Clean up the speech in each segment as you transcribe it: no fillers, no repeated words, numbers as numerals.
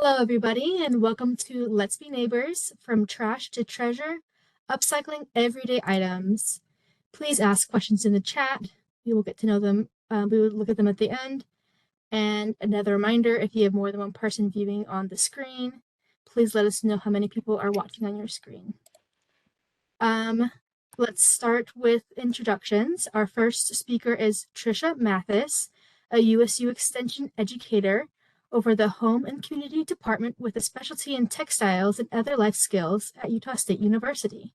Hello, everybody, and welcome to Let's Be Neighbors, From Trash to Treasure, Upcycling Everyday Items. Please ask questions in the chat. We will get to know them. We will look at them at the end. And another reminder, if you have more than one person viewing on the screen, please let us know how many people are watching on your screen. Let's start with introductions. Our first speaker is Trisha Mathis, a USU Extension educator over the Home and Community Department with a specialty in textiles and other life skills at Utah State University.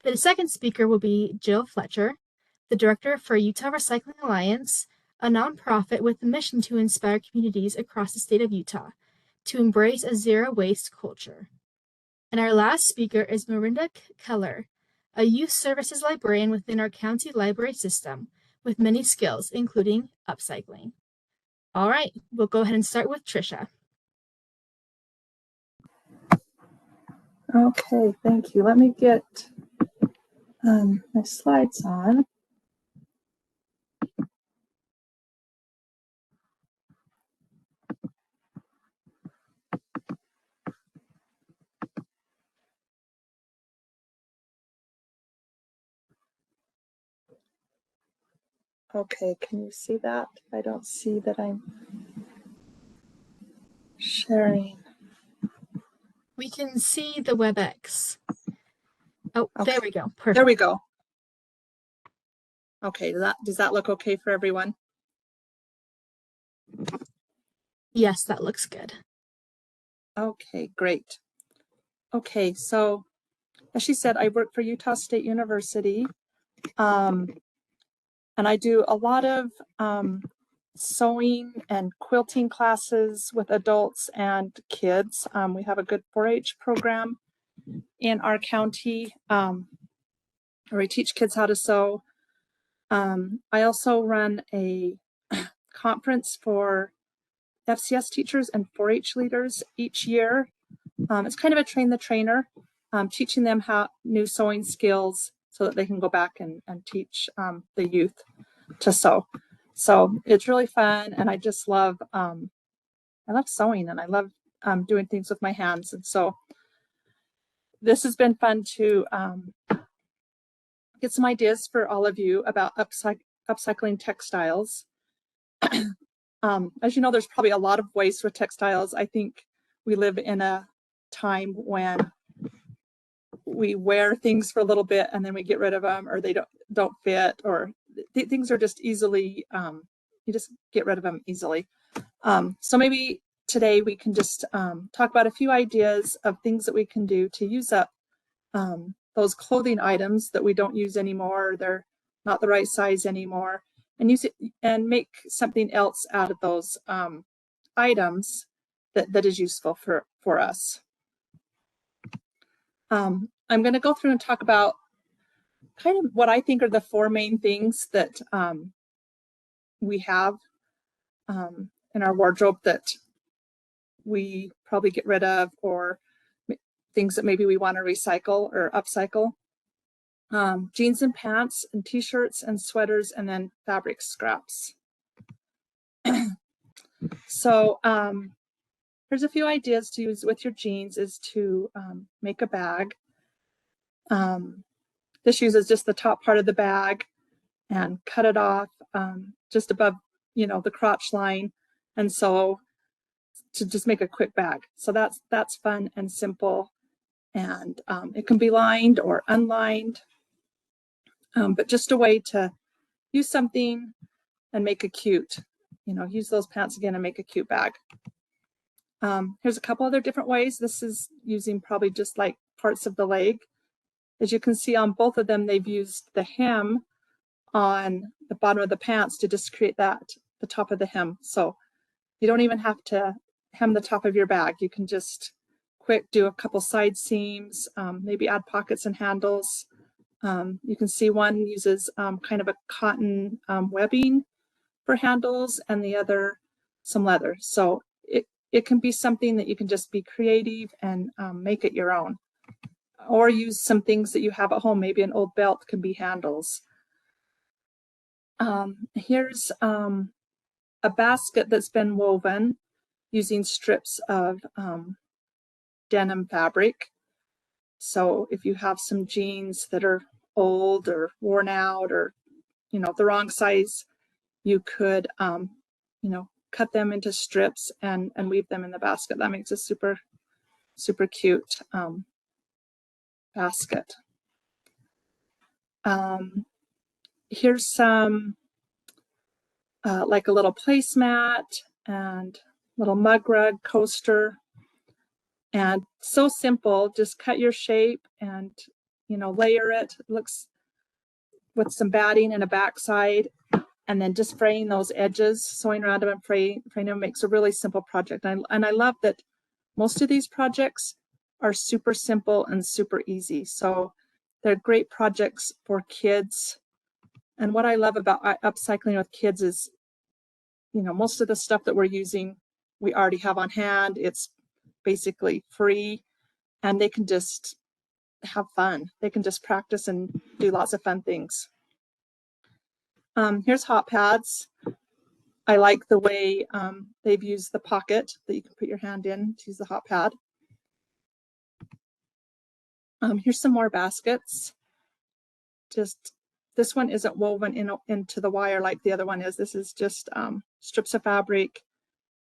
The second speaker will be Jill Fletcher, the director for Utah Recycling Alliance, a nonprofit with a mission to inspire communities across the state of Utah to embrace a zero-waste culture. And our last speaker is Miranda Keller, a youth services librarian within our county library system with many skills, including upcycling. All right, we'll go ahead and start with Trisha. Okay, thank you. Let me get my slides on. Okay, can you see that? I don't see that I'm sharing. We can see the WebEx. Oh, okay. There we go. Perfect. There we go. Okay, does that look okay for everyone? Yes, that looks good. Okay, great. Okay, so as she said, I work for Utah State University, and I do a lot of sewing and quilting classes with adults and kids. We have a good 4-H program in our county where we teach kids how to sew. I also run a conference for FCS teachers and 4-H leaders each year. It's kind of a train the trainer, teaching them new sewing skills so that they can go back and teach the youth to sew. So it's really fun, and I just love I love sewing, and I love doing things with my hands. And so this has been fun to get some ideas for all of you about upcycling textiles. As you know, there's probably a lot of waste with textiles. I think we live in a time when we wear things for a little bit and then we get rid of them, or they don't fit, or things are just easily, you just get rid of them easily. So maybe today we can just talk about a few ideas of things that we can do to use up those clothing items that we don't use anymore, they're not the right size anymore, and use it and make something else out of those items that is useful for us. I'm going to go through and talk about kind of what I think are the 4 main things that we have in our wardrobe that we probably get rid of, or things that maybe we want to recycle or upcycle. Jeans and pants and t-shirts and sweaters, and then fabric scraps. So here's a few ideas to use with your jeans is to make a bag. This uses just the top part of the bag and cut it off just above, the crotch line, and so to just make a quick bag. So that's fun and simple, and it can be lined or unlined, but just a way to use something and make a cute, use those pants again and make a cute bag. Here's a couple other different ways. This is using probably just like parts of the leg. As you can see on both of them, they've used the hem on the bottom of the pants to just create the top of the hem. So you don't even have to hem the top of your bag. You can just quick do a couple side seams, maybe add pockets and handles. You can see one uses kind of a cotton webbing for handles, and the other some leather. So it can be something that you can just be creative and make it your own, or use some things that you have at home. Maybe an old belt can be handles. Here's a basket that's been woven, using strips of denim fabric. So if you have some jeans that are old or worn out or, you know, the wrong size, you could, you know, cut them into strips and weave them in the basket. That makes a super, super cute basket. Here's some, like a little placemat and little mug rug coaster. And so simple, just cut your shape and, you know, layer it. Looks with some batting and a backside, and then just fraying those edges, sewing around them and fraying them makes a really simple project. And I love that most of these projects are super simple and super easy. So they're great projects for kids. And what I love about upcycling with kids is, you know, most of the stuff that we're using, we already have on hand. It's basically free, and they can just have fun. They can just practice and do lots of fun things. Here's hot pads. I like the way they've used the pocket that you can put your hand in to use the hot pad. Here's some more baskets. Just this one isn't woven into the wire like the other one is. This is just strips of fabric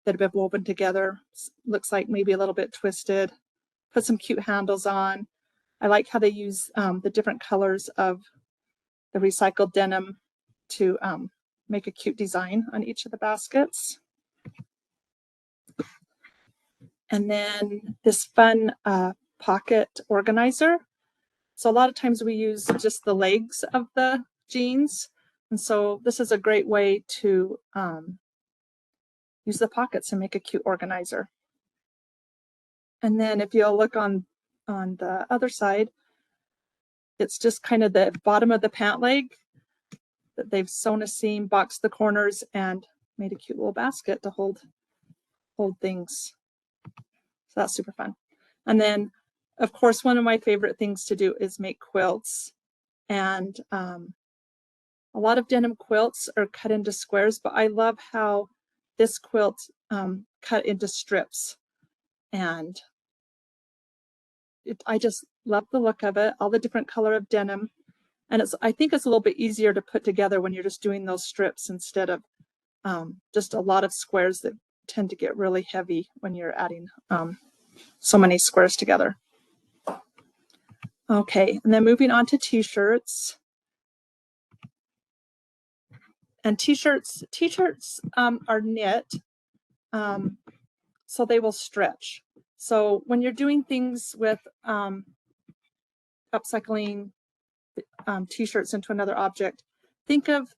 that have been woven together. Looks like maybe a little bit twisted. Put some cute handles on. I like how they use the different colors of the recycled denim to make a cute design on each of the baskets. And then this fun pocket organizer. So a lot of times we use just the legs of the jeans. And so this is a great way to use the pockets and make a cute organizer. And then if you'll look on the other side, it's just kind of the bottom of the pant leg that they've sewn a seam, boxed the corners, and made a cute little basket to hold things. So that's super fun. And then, of course, one of my favorite things to do is make quilts. And a lot of denim quilts are cut into squares, but I love how this quilt cut into strips. And I just love the look of it, all the different color of denim. And I think it's a little bit easier to put together when you're just doing those strips instead of just a lot of squares that tend to get really heavy when you're adding so many squares together. Okay, and then moving on to t-shirts. And t-shirts are knit, so they will stretch. So when you're doing things with upcycling t-shirts into another object, think of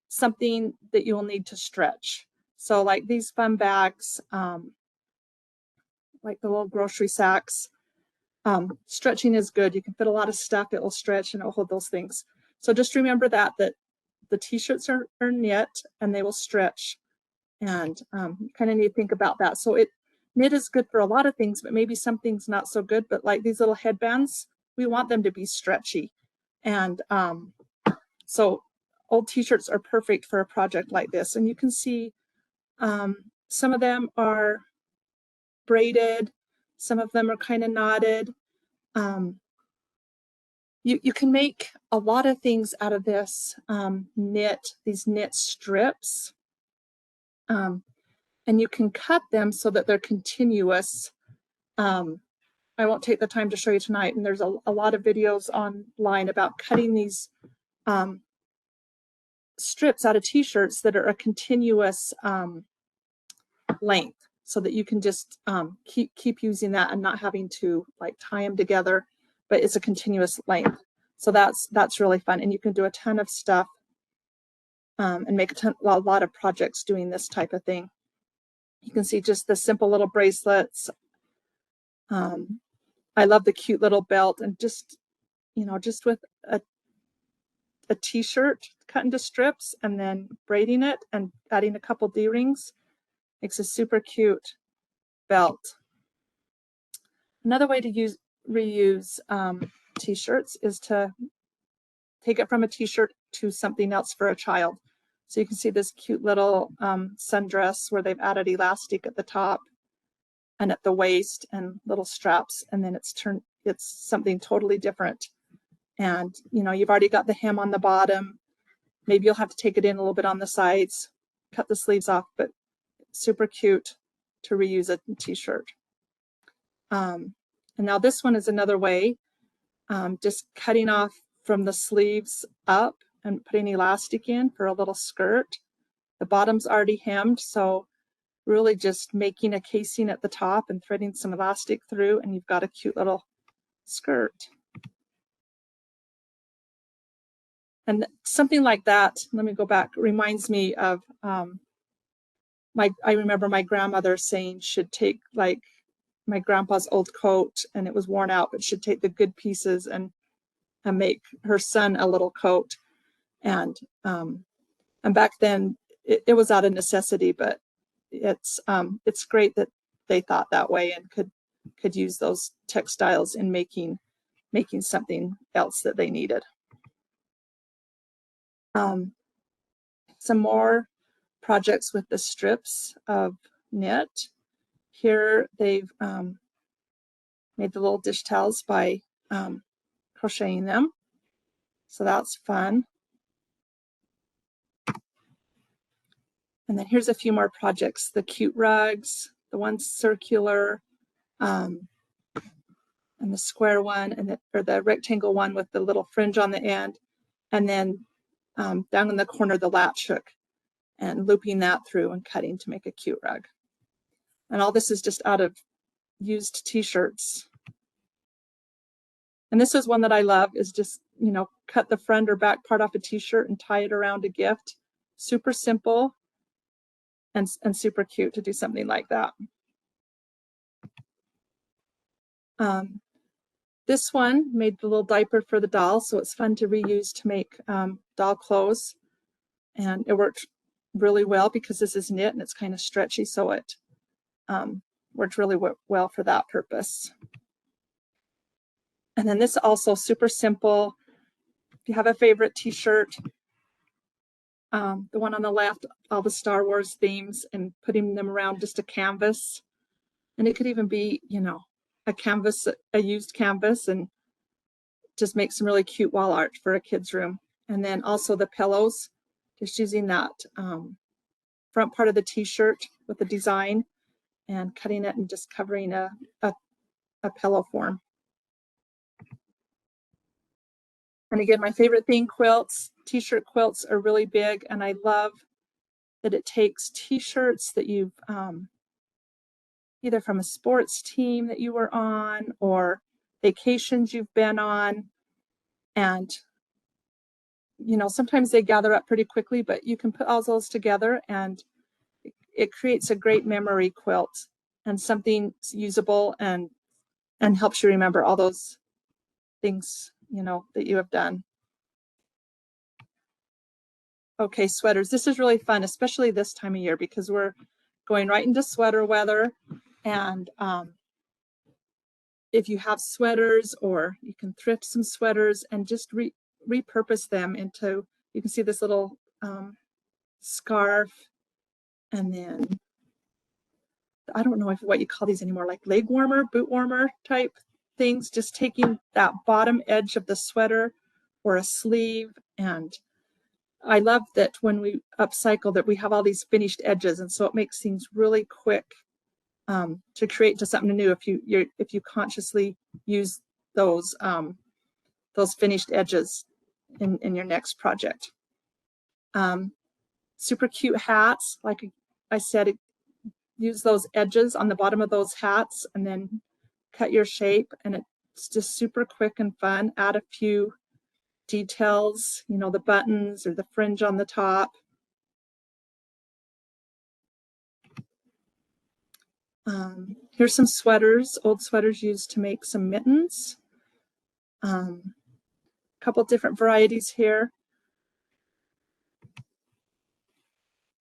something that you will need to stretch. So like these fun bags, like the little grocery sacks, stretching is good. You can fit a lot of stuff, it will stretch and it will hold those things. So just remember that the t-shirts are knit and they will stretch, and you kind of need to think about that. So knit is good for a lot of things, but maybe some things not so good. But like these little headbands, we want them to be stretchy. And so old t-shirts are perfect for a project like this. And you can see some of them are braided, some of them are kind of knotted. You can make a lot of things out of this these knit strips. And you can cut them so that they're continuous. I won't take the time to show you tonight, and there's a lot of videos online about cutting these strips out of t-shirts that are a continuous length, so that you can just keep using that and not having to like tie them together, but it's a continuous length. So that's really fun, and you can do a ton of stuff and make a lot of projects doing this type of thing. You can see just the simple little bracelets. I love the cute little belt, and just with a t-shirt cut into strips and then braiding it and adding a couple D-rings makes a super cute belt. Another way to reuse t-shirts is to take it from a t-shirt to something else for a child. So you can see this cute little sundress where they've added elastic at the top and at the waist and little straps, and then it's something totally different. And you know, you've already got the hem on the bottom. Maybe you'll have to take it in a little bit on the sides, cut the sleeves off, but super cute to reuse a t-shirt. And now this one is another way, just cutting off from the sleeves up and putting elastic in for a little skirt. The bottom's already hemmed, so really just making a casing at the top and threading some elastic through, and you've got a cute little skirt. And something like that, let me go back, reminds me of I remember my grandmother saying should take like my grandpa's old coat and it was worn out, but should take the good pieces and make her son a little coat. And back then it was out of necessity, but it's great that they thought that way and could use those textiles in making something else that they needed. Some more projects with the strips of knit. Here they've made the little dish towels by crocheting them. So that's fun. And then here's a few more projects. The cute rugs, the one circular, and the square one, and the rectangle one with the little fringe on the end. And then down in the corner, the latch hook, and looping that through and cutting to make a cute rug. And all this is just out of used t-shirts. And this is one that I love, is just, you know, cut the front or back part off a t-shirt and tie it around a gift. Super simple and super cute to do something like that. This one made the little diaper for the doll, so it's fun to reuse to make doll clothes. And it worked really well because this is knit and it's kind of stretchy, so it worked really well for that purpose. And then this also super simple. If you have a favorite t-shirt, the one on the left, all the Star Wars themes, and putting them around just a canvas. And it could even be, you know, a used canvas, and just make some really cute wall art for a kid's room. And then also the pillows, just using that front part of the t-shirt with the design and cutting it and just covering a pillow form. And again, my favorite thing, quilts. T-shirt quilts are really big, and I love that it takes t-shirts that you've either from a sports team that you were on or vacations you've been on, and you know, sometimes they gather up pretty quickly, but you can put all those together and it creates a great memory quilt and something usable and helps you remember all those things, you know, that you have done. Okay, sweaters. This is really fun, especially this time of year, because we're going right into sweater weather. And if you have sweaters, or you can thrift some sweaters and just repurpose them into, you can see this little scarf, and then I don't know what you call these anymore, like leg warmer, boot warmer type things, just taking that bottom edge of the sweater or a sleeve. And I love that when we upcycle that we have all these finished edges, and so it makes things really quick to create to something new if you consciously use those finished edges in your next project. Super cute hats, like I said, use those edges on the bottom of those hats and then cut your shape, and it's just super quick and fun. Add a few details, you know, the buttons or the fringe on the top. Here's some sweaters, old sweaters used to make some mittens. A couple different varieties here.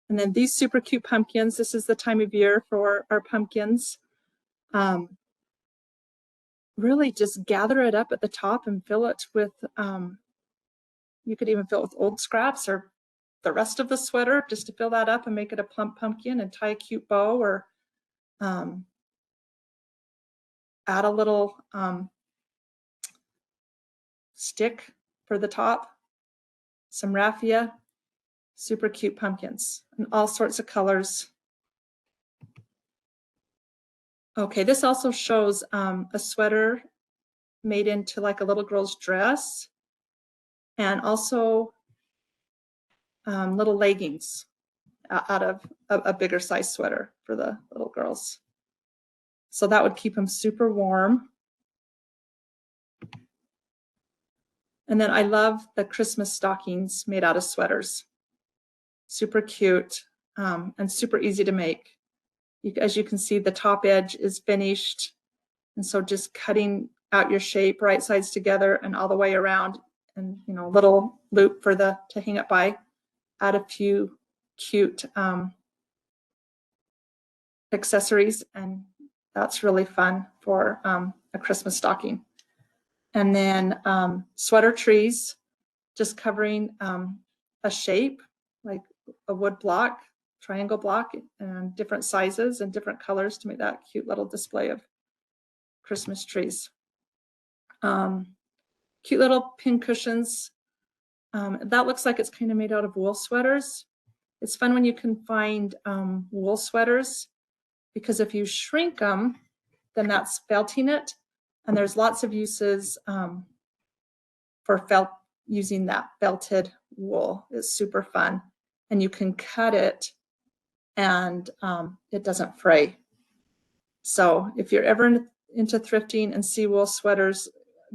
And then these super cute pumpkins. This is the time of year for our pumpkins. Really just gather it up at the top and fill it with, you could even fill it with old scraps or the rest of the sweater just to fill that up and make it a plump pumpkin and tie a cute bow, or add a little stick for the top, some raffia, super cute pumpkins in all sorts of colors. Okay, this also shows a sweater made into like a little girl's dress, and also little leggings out of a bigger size sweater for the little girls. So that would keep them super warm. And then I love the Christmas stockings made out of sweaters. Super cute and super easy to make. As you can see, the top edge is finished. And so just cutting out your shape, right sides together and all the way around, and little loop for to hang it by. Add a few cute accessories, and that's really fun for a Christmas stocking. And then sweater trees, just covering a shape, like a wood block, triangle block, and different sizes and different colors to make that cute little display of Christmas trees. Cute little pin cushions. That looks like it's kind of made out of wool sweaters. It's fun when you can find wool sweaters, because if you shrink them, then that's felting it. And there's lots of uses for using that felted wool. It's super fun. And you can cut it and it doesn't fray. So if you're ever into thrifting and see wool sweaters,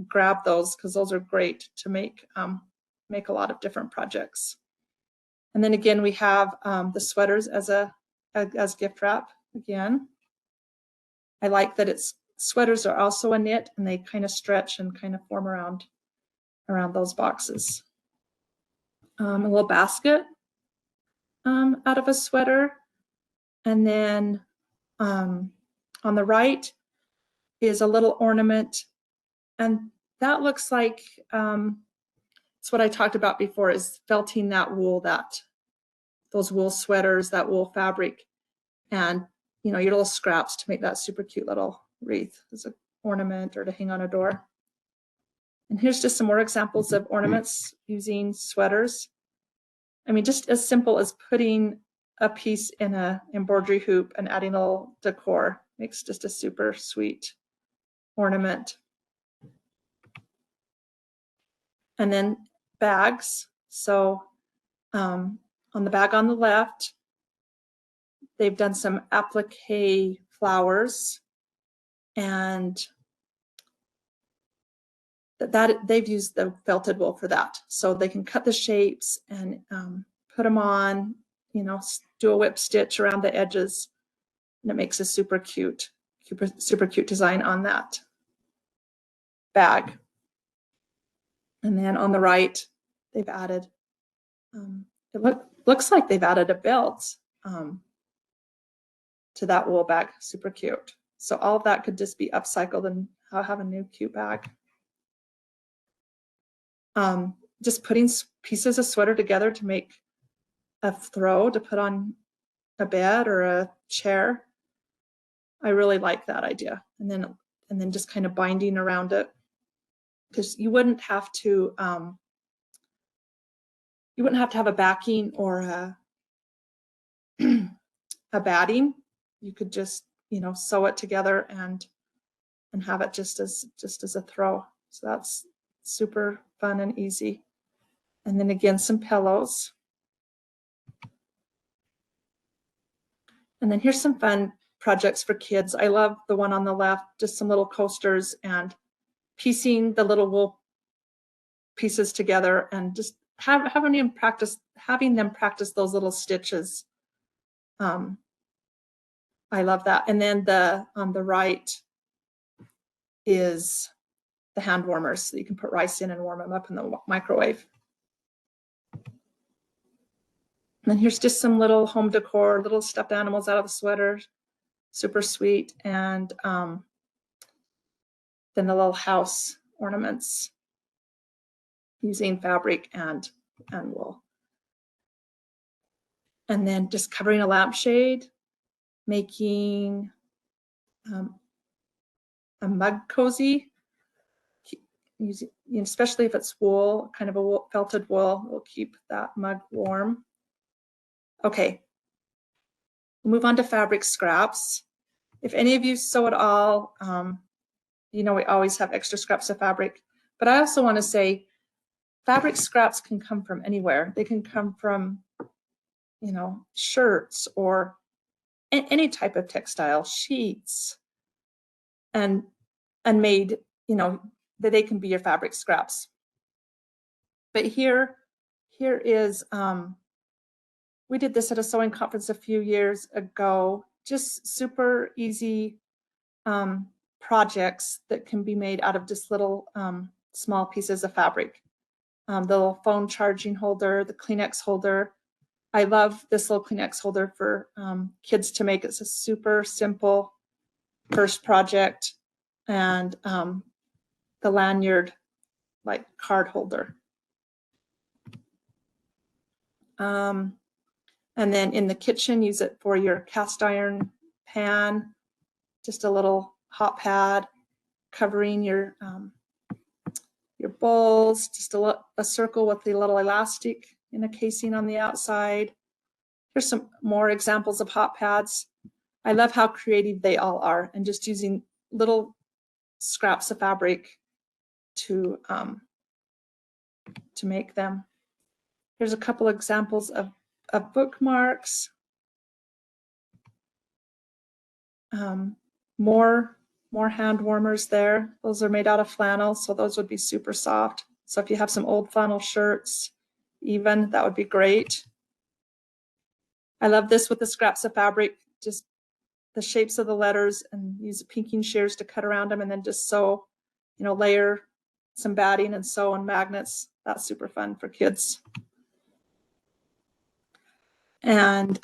grab those, because those are great to make a lot of different projects. And then again, we have the sweaters as gift wrap again. I like that sweaters are also a knit, and they kind of stretch and kind of form around those boxes. A little basket out of a sweater. And then on the right is a little ornament. And that looks like, it's what I talked about before, is felting that wool, those wool sweaters, that wool fabric, and your little scraps to make that super cute little wreath as an ornament or to hang on a door. And here's just some more examples of ornaments using sweaters. I mean, just as simple as putting a piece in an embroidery hoop and adding a little decor makes just a super sweet ornament. And then bags. So on the bag on the left, they've done some applique flowers, and that they've used the felted wool for that. So they can cut the shapes and put them on, do a whip stitch around the edges, and it makes a super cute design on that bag. And then on the right, they've added, it looks like they've added a belt to that wool bag. Super cute. So all of that could just be upcycled and have a new cute bag. Just putting pieces of sweater together to make a throw to put on a bed or a chair. I really like that idea. And then just kind of binding around it, because you wouldn't have to have a backing or a batting. You could just sew it together and have it just as a throw. So that's super fun and easy. And then again, some pillows. And then here's some fun projects for kids. I love the one on the left, just some little coasters and piecing the little wool pieces together, and just having them practice those little stitches. I love that. And then on the right is the hand warmers, so you can put rice in and warm them up in the microwave. And then here's just some little home decor, little stuffed animals out of the sweater, super sweet. And then the little house ornaments using fabric and wool. And then just covering a lampshade, making a mug cozy, especially if it's wool, kind of a felted wool, will keep that mug warm. Okay, we'll move on to fabric scraps. If any of you sew at all, you know we always have extra scraps of fabric. But I also want to say fabric scraps can come from anywhere. They can come from, you know, shirts or any type of textile, sheets, and made, you know, that they can be your fabric scraps. But here is, we did this at a sewing conference a few years ago, just super easy projects that can be made out of just little small pieces of fabric. The little phone charging holder, the Kleenex holder. I love this little Kleenex holder for kids to make. It's a super simple first project. And the lanyard, like card holder. And then in the kitchen, use it for your cast iron pan, just a little hot pad covering your bowls, just a circle with a little elastic in a casing on the outside. Here's some more examples of hot pads. I love how creative they all are, and just using little scraps of fabric to make them. Here's a couple examples of bookmarks. More hand warmers there. Those are made out of flannel, so those would be super soft. So if you have some old flannel shirts, even, that would be great. I love this with the scraps of fabric, just the shapes of the letters, and use pinking shears to cut around them, and then just sew, you know, layer some batting and sew on magnets. That's super fun for kids. And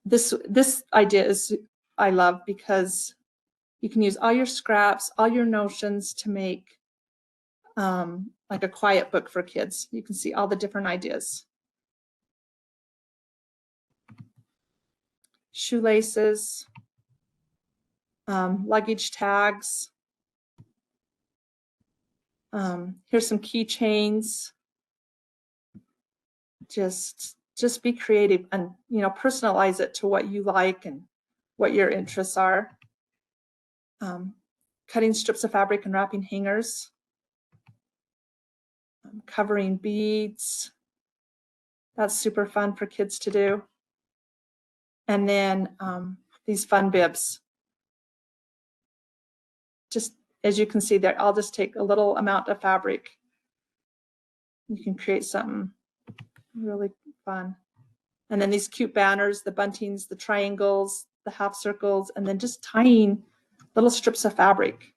this idea is, I love, because you can use all your scraps, all your notions to make like a quiet book for kids. You can see all the different ideas. Shoelaces, luggage tags. Here's some keychains. Just be creative and, you know, personalize it to what you like and what your interests are. Cutting strips of fabric and wrapping hangers. Covering beads. That's super fun for kids to do. And then these fun bibs. Just as you can see there, I'll just take a little amount of fabric. You can create something really fun. And then these cute banners, the buntings, the triangles, the half circles, and then just tying little strips of fabric.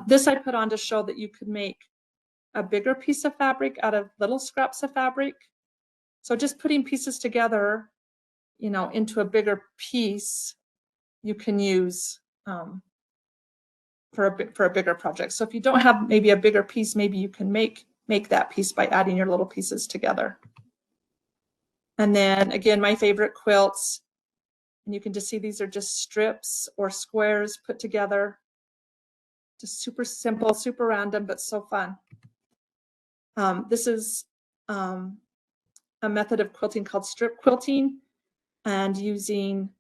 This I put on to show that you could make a bigger piece of fabric out of little scraps of fabric. So just putting pieces together, you know, into a bigger piece, you can use for a bigger project. So if you don't have maybe a bigger piece, maybe you can make that piece by adding your little pieces together. And then again, my favorite quilts, and you can just see these are just strips or squares put together. Just super simple, super random, but so fun. This is a method of quilting called strip quilting, and using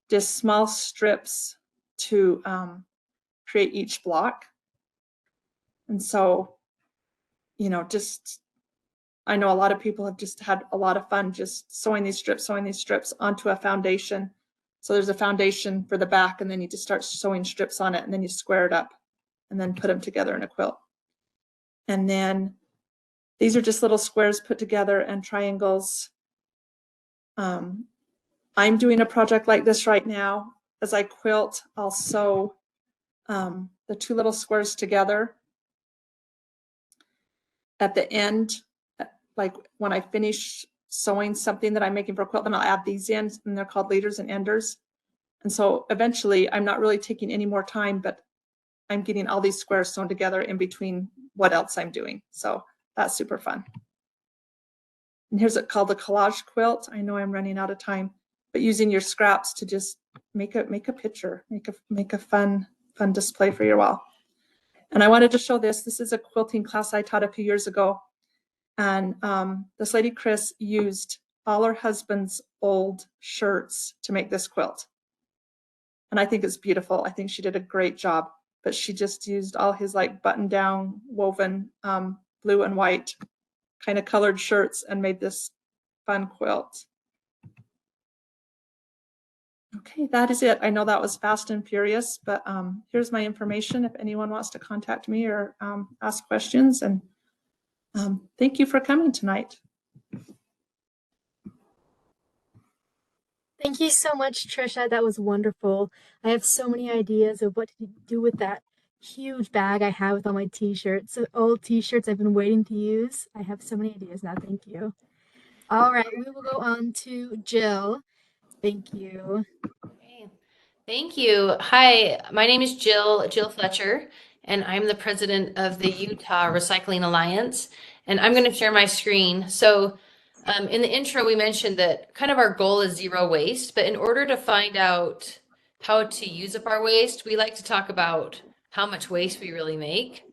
just small strips to create each block. And so, you know, just, I know a lot of people have just had a lot of fun just sewing these strips onto a foundation. So there's a foundation for the back, and then you just start sewing strips on it, and then you square it up and then put them together in a quilt. And then these are just little squares put together and triangles. I'm doing a project like this right now. As I quilt, I'll sew the two little squares together. At the end, like when I finish sewing something that I'm making for a quilt, then I'll add these in, and they're called leaders and enders. And so eventually, I'm not really taking any more time, but I'm getting all these squares sewn together in between what else I'm doing. So that's super fun. And here's it called the collage quilt. I know I'm running out of time, but using your scraps to just make a picture, make a fun display for your wall. And I wanted to show this. This is a quilting class I taught a few years ago. And this lady, Chris, used all her husband's old shirts to make this quilt. And I think it's beautiful. I think she did a great job, but she just used all his like button down woven blue and white kind of colored shirts and made this fun quilt. Okay, that is it. I know that was fast and furious, but here's my information if anyone wants to contact me or ask questions. And thank you for coming tonight. Thank you so much, Trisha. That was wonderful. I have so many ideas of what to do with that huge bag I have with all my t-shirts, so old t-shirts I've been waiting to use. I have so many ideas now. Thank you. All right, we will go on to Jill. Thank you. Okay. Thank you. Hi, my name is Jill Fletcher, and I'm the president of the Utah Recycling Alliance. And I'm going to share my screen. So, in the intro, we mentioned that kind of our goal is zero waste, but in order to find out how to use up our waste, we like to talk about how much waste we really make.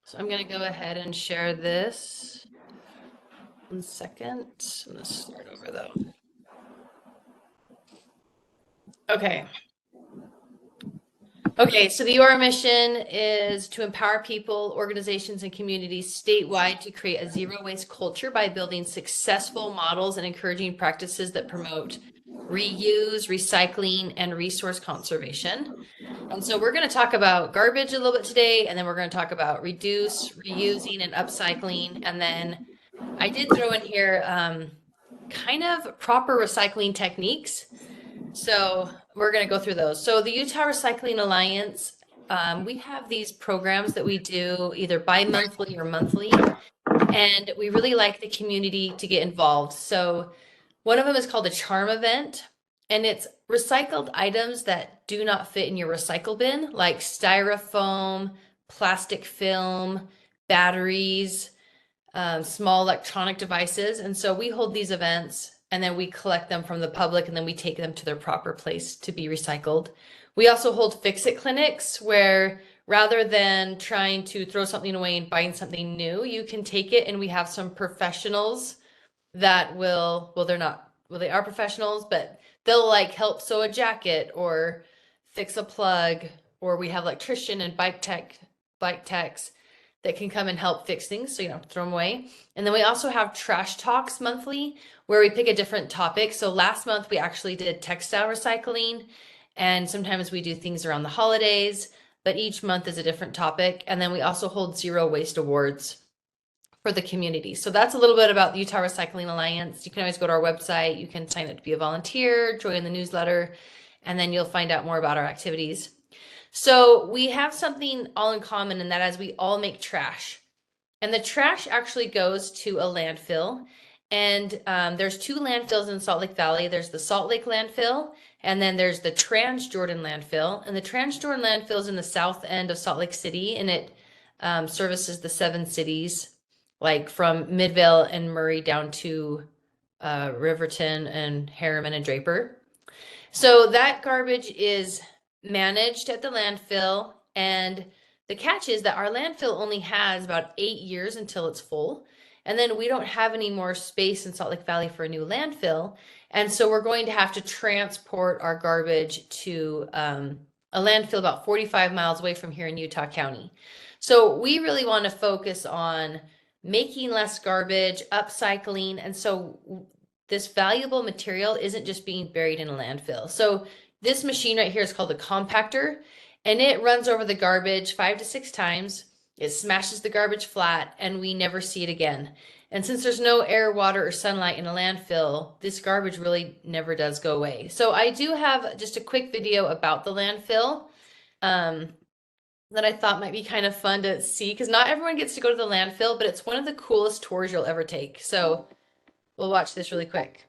So I'm going to go ahead and share this. 1 second. I'm going to start over though. Okay. Okay, so the UR mission is to empower people, organizations, and communities statewide to create a zero waste culture by building successful models and encouraging practices that promote reuse, recycling, and resource conservation. And so we're going to talk about garbage a little bit today, and then we're going to talk about reduce, reusing, and upcycling. And then I did throw in here kind of proper recycling techniques. So we're going to go through those. So the Utah Recycling Alliance, we have these programs that we do either bi-monthly or monthly, and we really like the community to get involved. So one of them is called a charm event, and it's recycled items that do not fit in your recycle bin, like styrofoam, plastic film, batteries, small electronic devices. And so we hold these events and then we collect them from the public and then we take them to their proper place to be recycled. We also hold fix-it clinics where rather than trying to throw something away and buying something new, you can take it, and we have some professionals that will, well, they're not, well, they are professionals, but they'll like help sew a jacket or fix a plug, or we have electrician and bike techs that can come and help fix things so you don't have to throw them away. And then we also have trash talks monthly where we pick a different topic. So last month we actually did textile recycling, and sometimes we do things around the holidays, but each month is a different topic. And then we also hold zero waste awards for the community. So that's a little bit about the Utah Recycling Alliance. You can always go to our website. You can sign up to be a volunteer, join the newsletter, and then you'll find out more about our activities. So we have something all in common, in that as we all make trash. And the trash actually goes to a landfill. And there's two landfills in Salt Lake Valley. There's the Salt Lake landfill, and then there's the Trans-Jordan landfill. And the Trans-Jordan landfill is in the south end of Salt Lake City, and it services the 7 cities, like from Midvale and Murray down to Riverton and Harriman and Draper. So that garbage is managed at the landfill, and the catch is that our landfill only has about 8 years until it's full. And then we don't have any more space in Salt Lake Valley for a new landfill. And so we're going to have to transport our garbage to a landfill about 45 miles away from here in Utah County. So we really want to focus on making less garbage, upcycling. And so this valuable material isn't just being buried in a landfill. So this machine right here is called a compactor, and it runs over the garbage 5 to 6 times. It smashes the garbage flat, and we never see it again. And since there's no air, water, or sunlight in a landfill, this garbage really never does go away. So I do have just a quick video about the landfill that I thought might be kind of fun to see, because not everyone gets to go to the landfill, but it's one of the coolest tours you'll ever take. So we'll watch this really quick.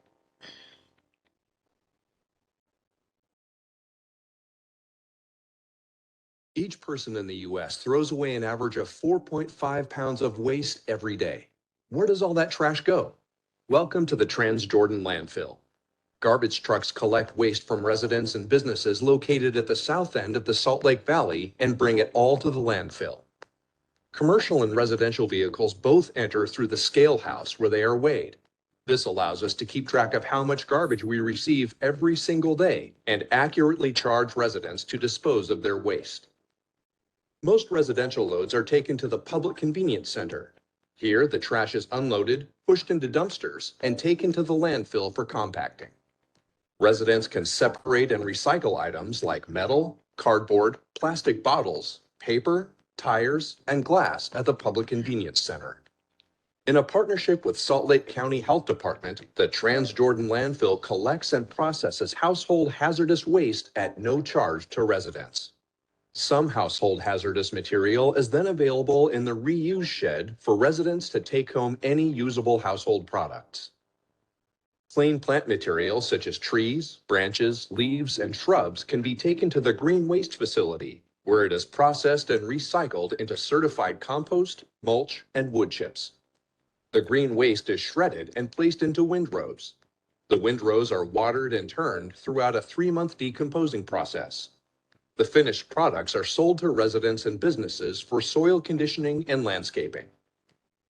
Each person in the U.S. throws away an average of 4.5 pounds of waste every day. Where does all that trash go? Welcome to the Transjordan landfill. Garbage trucks collect waste from residents and businesses located at the south end of the Salt Lake Valley and bring it all to the landfill. Commercial and residential vehicles both enter through the scale house where they are weighed. This allows us to keep track of how much garbage we receive every single day and accurately charge residents to dispose of their waste. Most residential loads are taken to the public convenience center. Here, the trash is unloaded, pushed into dumpsters, and taken to the landfill for compacting. Residents can separate and recycle items like metal, cardboard, plastic bottles, paper, tires, and glass at the public convenience center. In a partnership with Salt Lake County Health Department, the Transjordan landfill collects and processes household hazardous waste at no charge to residents. Some household hazardous material is then available in the reuse shed for residents to take home any usable household products. Plain plant materials such as trees, branches, leaves, and shrubs can be taken to the green waste facility, where it is processed and recycled into certified compost, mulch, and wood chips. The green waste is shredded and placed into windrows. The windrows are watered and turned throughout a 3-month decomposing process. The finished products are sold to residents and businesses for soil conditioning and landscaping.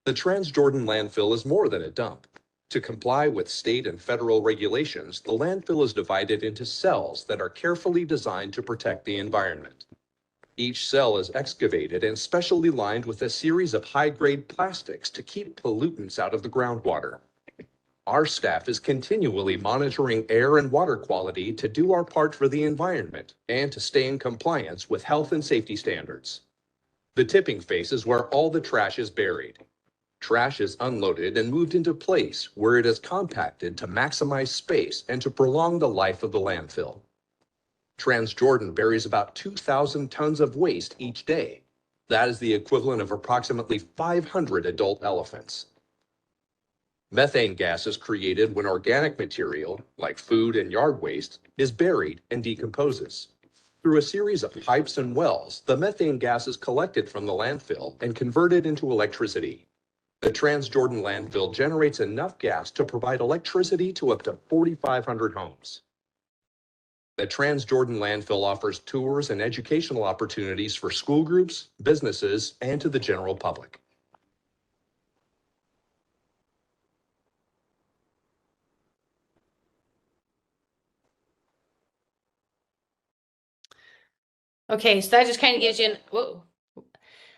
The Transjordan landfill is more than a dump. To comply with state and federal regulations, the landfill is divided into cells that are carefully designed to protect the environment. Each cell is excavated and specially lined with a series of high-grade plastics to keep pollutants out of the groundwater. Our staff is continually monitoring air and water quality to do our part for the environment and to stay in compliance with health and safety standards. The tipping phase is where all the trash is buried. Trash is unloaded and moved into place where it is compacted to maximize space and to prolong the life of the landfill. Transjordan buries about 2,000 tons of waste each day. That is the equivalent of approximately 500 adult elephants. Methane gas is created when organic material, like food and yard waste, is buried and decomposes. Through a series of pipes and wells, the methane gas is collected from the landfill and converted into electricity. The Transjordan landfill generates enough gas to provide electricity to up to 4,500 homes. The Transjordan landfill offers tours and educational opportunities for school groups, businesses, and to the general public. Okay, so that just kind of gives you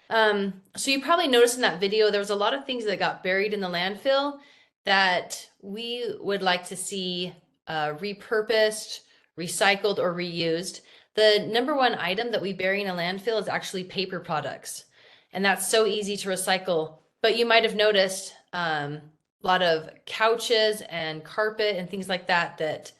so you probably noticed in that video, there was a lot of things that got buried in the landfill that we would like to see repurposed, recycled, or reused. The number one item that we bury in a landfill is actually paper products. And that's so easy to recycle. But you might have noticed a lot of couches and carpet and things like that, that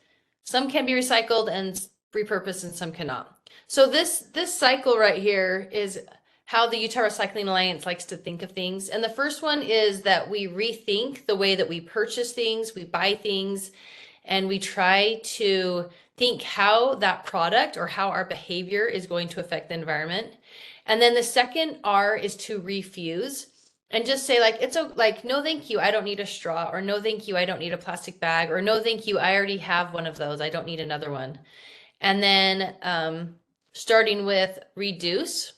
some can be recycled and repurposed and some cannot. So this cycle right here is how the Utah Recycling Alliance likes to think of things. And the first one is that we rethink the way that we purchase things, we buy things, and we try to think how that product or how our behavior is going to affect the environment. And then the second R is to refuse and just say like, no, thank you, I don't need a straw, or no, thank you, I don't need a plastic bag, or no, thank you, I already have one of those, I don't need another one. And then starting with reduce,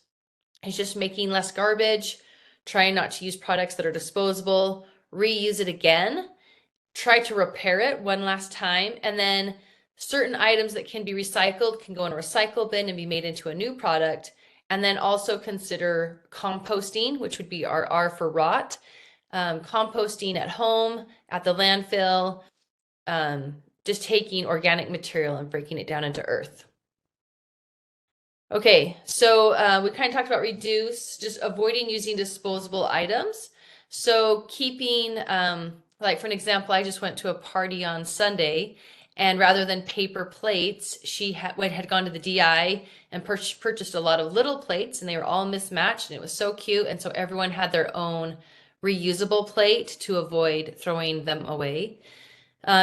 it's just making less garbage, trying not to use products that are disposable, reuse it again, try to repair it one last time, and then certain items that can be recycled can go in a recycle bin and be made into a new product. And then also consider composting, which would be our R for rot, composting at home, at the landfill, just taking organic material and breaking it down into earth. Okay, so we kind of talked about reduce, just avoiding using disposable items. So keeping, like for an example, I just went to a party on Sunday, and rather than paper plates, she had gone to the DI and purchased a lot of little plates, and they were all mismatched, and it was so cute. And so everyone had their own reusable plate to avoid throwing them away.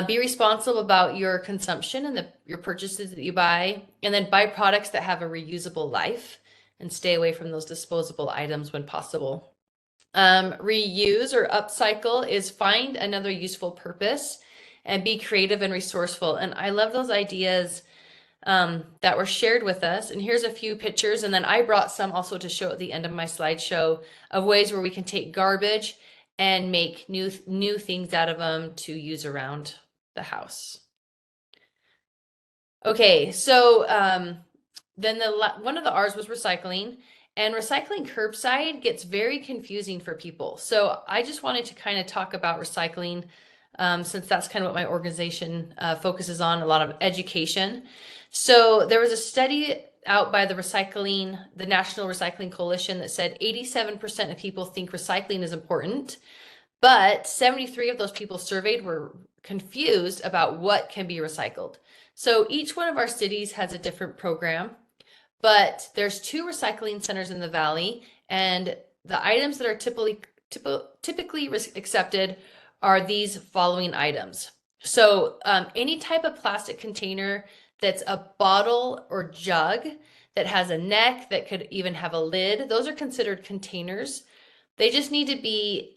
Be responsible about your consumption and your purchases that you buy, and then buy products that have a reusable life. and stay away from those disposable items when possible. Reuse or upcycle is find another useful purpose and be creative and resourceful. And I love those ideas that were shared with us. And here's a few pictures. And then I brought some also to show at the end of my slideshow of ways where we can take garbage and make new things out of them to use around the house. Okay, so then one of the R's was recycling, and recycling curbside gets very confusing for people. So I just wanted to kind of talk about recycling since that's kind of what my organization focuses on, a lot of education. So there was a study out by the National Recycling Coalition that said 87% of people think recycling is important, but 73 of those people surveyed were confused about what can be recycled. So each one of our cities has a different program, but there's 2 recycling centers in the valley, and the items that are typically accepted are these following items. So any type of plastic container that's a bottle or jug that has a neck that could even have a lid, those are considered containers. They just need to be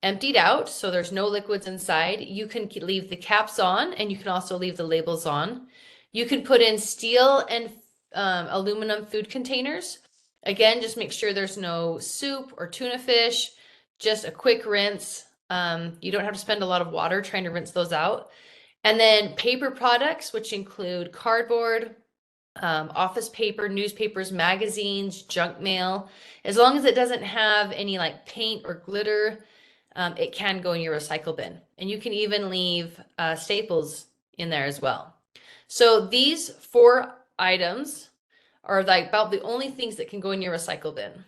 emptied out, so there's no liquids inside. You can leave the caps on, and you can also leave the labels on. You can put in steel and aluminum food containers. Again, just make sure there's no soup or tuna fish, just a quick rinse. You don't have to spend a lot of water trying to rinse those out. And then paper products, which include cardboard, office paper, newspapers, magazines, junk mail. As long as it doesn't have any like paint or glitter, it can go in your recycle bin. And you can even leave staples in there as well. So these 4 items are like about the only things that can go in your recycle bin.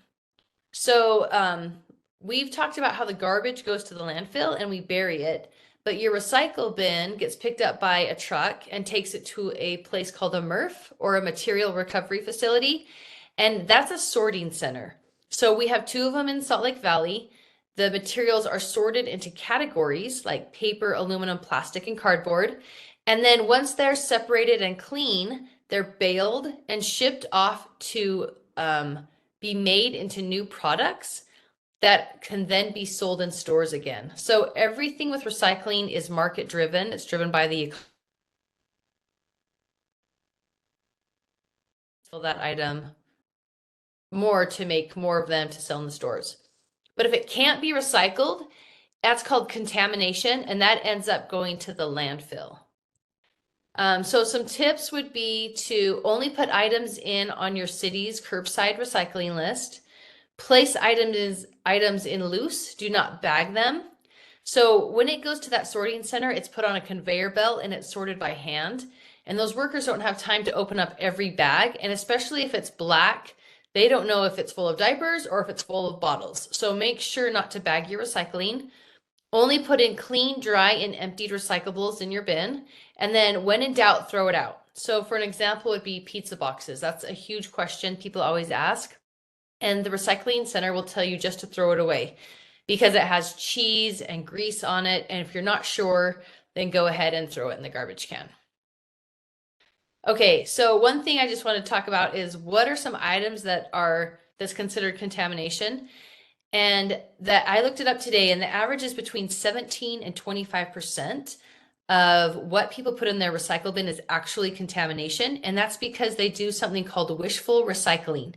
So we've talked about how the garbage goes to the landfill and we bury it, but your recycle bin gets picked up by a truck and takes it to a place called a MRF, or a material recovery facility. And that's a sorting center. So we have 2 of them in Salt Lake Valley. The materials are sorted into categories like paper, aluminum, plastic, and cardboard. And then once they're separated and clean, they're baled and shipped off to be made into new products that can then be sold in stores again. So everything with recycling is market driven. It's driven by the that item more to make more of them to sell in the stores. But if it can't be recycled, that's called contamination, and that ends up going to the landfill. So some tips would be to only put items in on your city's curbside recycling list. Place items in loose, do not bag them. So when it goes to that sorting center, it's put on a conveyor belt and it's sorted by hand. And those workers don't have time to open up every bag. And especially if it's black, they don't know if it's full of diapers or if it's full of bottles. So make sure not to bag your recycling. Only put in clean, dry, and emptied recyclables in your bin. And then when in doubt, throw it out. So for an example would be pizza boxes. That's a huge question people always ask. And the recycling center will tell you just to throw it away because it has cheese and grease on it. And if you're not sure, then go ahead and throw it in the garbage can. Okay, so one thing I just want to talk about is what are some items that's considered contamination? And that I looked it up today, and the average is between 17 and 25% of what people put in their recycle bin is actually contamination. And that's because they do something called wishful recycling.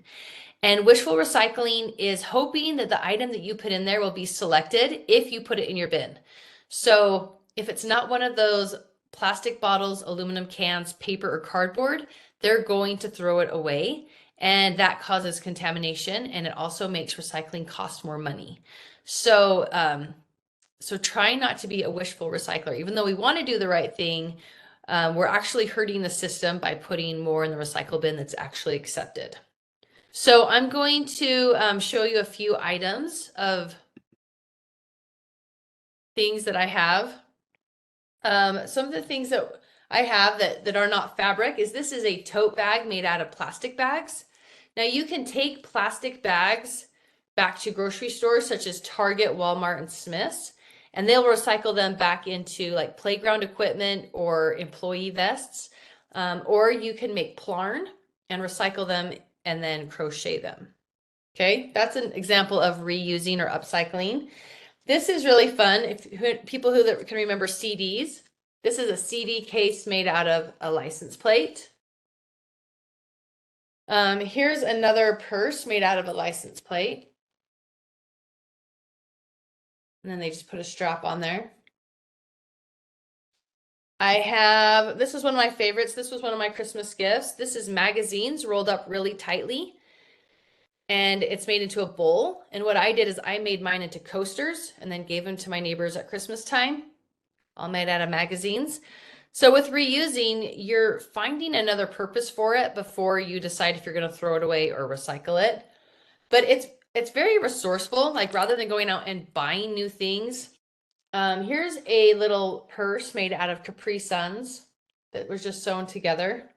And wishful recycling is hoping that the item that you put in there will be selected if you put it in your bin. So if it's not one of those plastic bottles, aluminum cans, paper, or cardboard, they're going to throw it away. And that causes contamination, and it also makes recycling cost more money. So, so try not to be a wishful recycler. Even though we want to do the right thing, we're actually hurting the system by putting more in the recycle bin that's actually accepted. So I'm going to show you a few items of things that I have. Some of the things that I have that are not fabric is this is a tote bag made out of plastic bags. Now you can take plastic bags back to grocery stores such as Target, Walmart, and Smith's, and they'll recycle them back into like playground equipment or employee vests. Or you can make plarn and recycle them and then crochet them. Okay, that's an example of reusing or upcycling. This is really fun. If people who can remember CDs, this is a CD case made out of a license plate. Here's another purse made out of a license plate. And then they just put a strap on there. This is one of my favorites. This was one of my Christmas gifts. This is magazines rolled up really tightly. And it's made into a bowl. And what I did is I made mine into coasters and then gave them to my neighbors at Christmas time, all made out of magazines. So with reusing, you're finding another purpose for it before you decide if you're going to throw it away or recycle it. But it's very resourceful. Like rather than going out and buying new things, here's a little purse made out of Capri Suns that was just sewn together